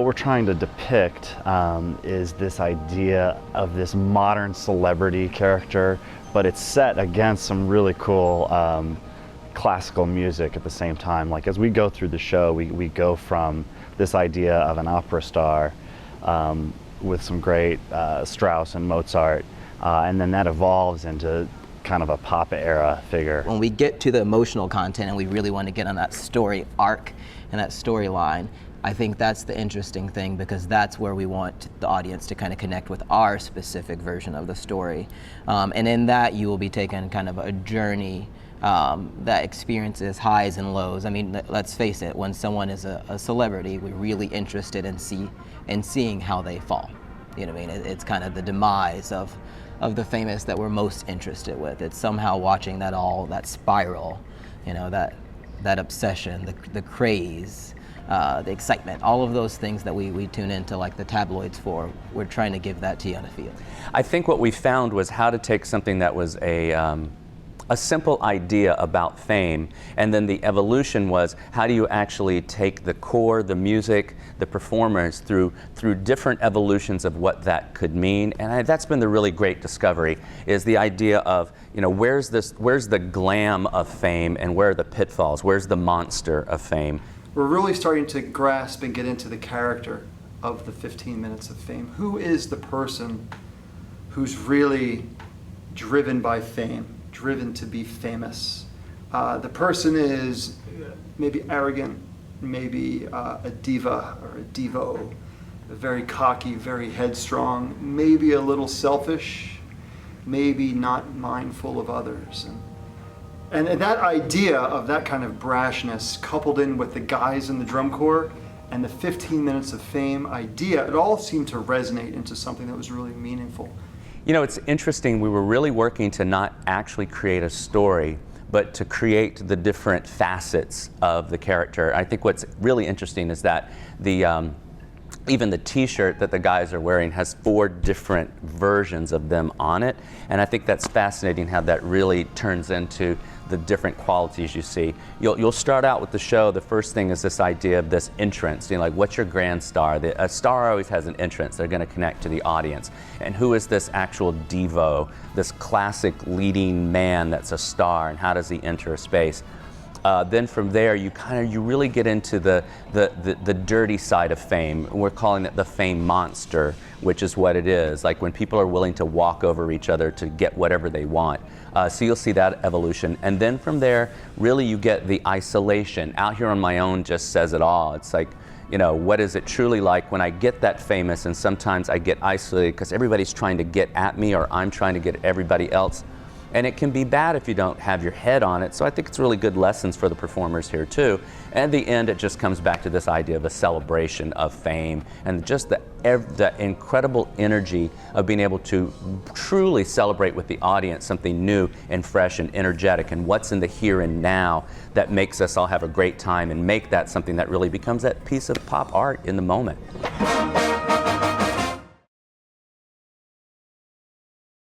what we're trying to depict is this idea of this modern celebrity character, but it's set against some really cool classical music at the same time. Like as we go through the show, we go from this idea of an opera star with some great Strauss and Mozart, and then that evolves into kind of a pop era figure. When we get to the emotional content and we really want to get on that story arc and that storyline, I think that's the interesting thing, because that's where we want the audience to kind of connect with our specific version of the story. And in that, you will be taken kind of a journey that experiences highs and lows. I mean, let's face it, when someone is a celebrity, we're really interested in seeing how they fall. You know what I mean? It's kind of the demise of the famous that we're most interested with. It's somehow watching that spiral, you know, that obsession, the craze, the excitement, all of those things that we tune into like the tabloids for. We're trying to give that to you on the field. I think what we found was how to take something that was a simple idea about fame, and then the evolution was how do you actually take the core, the music, the performers through different evolutions of what that could mean. And that's been the really great discovery, is the idea of, you know, where's the glam of fame and where are the pitfalls, where's the monster of fame. We're really starting to grasp and get into the character of the 15 minutes of fame. Who is the person who's really driven by fame, driven to be famous? The person is maybe arrogant, maybe a diva or a divo, very cocky, very headstrong, maybe a little selfish, maybe not mindful of others. And that idea of that kind of brashness coupled in with the guys in the drum corps and the 15 minutes of fame idea, it all seemed to resonate into something that was really meaningful. You know, it's interesting, we were really working to not actually create a story, but to create the different facets of the character. I think what's really interesting is that even the t-shirt that the guys are wearing has 4 different versions of them on it, and I think that's fascinating how that really turns into the different qualities you see. You'll start out with the show, the first thing is this idea of this entrance, you know, like what's your grand star? A star always has an entrance, they're going to connect to the audience. And who is this actual divo, this classic leading man that's a star, and how does he enter a space? Then from there, you really get into the dirty side of fame. We're calling it the fame monster, which is what it is. Like when people are willing to walk over each other to get whatever they want. So you'll see that evolution. And then from there, really you get the isolation. Out Here on My Own just says it all. It's like, you know, what is it truly like when I get that famous and sometimes I get isolated because everybody's trying to get at me or I'm trying to get at everybody else. And it can be bad if you don't have your head on it. So I think it's really good lessons for the performers here too. And at the end, it just comes back to this idea of a celebration of fame and just the incredible energy of being able to truly celebrate with the audience something new and fresh and energetic, and what's in the here and now that makes us all have a great time and make that something that really becomes that piece of pop art in the moment.